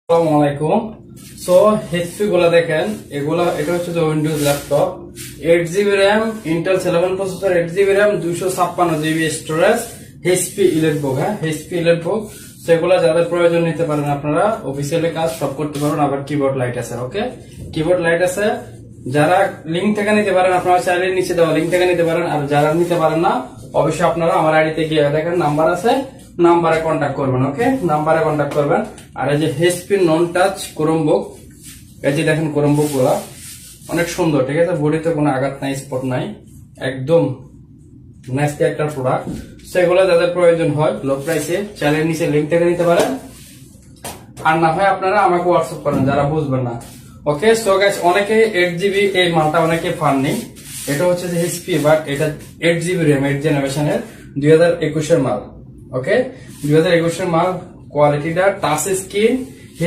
আসসালামু আলাইকুম। So HP গুলা দেখেন, এটা হচ্ছে যে Windows laptop, 8 GB RAM, Intel 11 processor, 8 GB RAM, 256 GB storage, HP ইলেটবুক। HP ইলেটবুক সেগুলা যাদের প্রয়োজন নিতে পারেন, আপনারা অফিসিয়ালি কাজ সব করতে পারেন। আবার কিবোর্ড লাইট আছে, ওকে, কিবোর্ড লাইট আছে। যারা লিঙ্ক থেকে নিতে পারেন, আপনারা চাইলে নিচে দেওয়া লিঙ্ক থেকে নিতে পারেন। আর যারা নিতে পারেন না, অবশ্যই আপনারা আমার আইডিতে গিয়ে দেখেন, নাম্বার আছে, নাম্বারে কন্ট্যাক্ট করবেন। ওকে, নাম্বারে কন্ট্যাক্ট করবেন। আর এই যে এইচপি নন টাচ ক্রোমবুক, এই যে দেখেন ক্রোমবুক গুলা অনেক সুন্দর, ঠিক আছে, বডিতে কোনো আঘাত নাই, স্পট নাই, একদম নাইস একটা প্রোডাক্ট। সেগুলো যাদের প্রয়োজন হয় লো প্রাইসে, চ্যানেল নিচে লিঙ্ক থেকে নিতে পারেন। আর না হয় আপনারা আমাকে হোয়াটসঅ্যাপ করেন যারা বুঝবেন না। ওকে, সো গাইস, অনেকে 8 GB এই মালটা অনেকে পাননি। এটা হচ্ছে যে এইচপি, বাট এটা 8 GB র্যাম, 8 জেনারেশনের 2021 এর মাল। ওকে, 2021 এর মাল। কোয়ালিটিটা টাচ স্ক্রিন,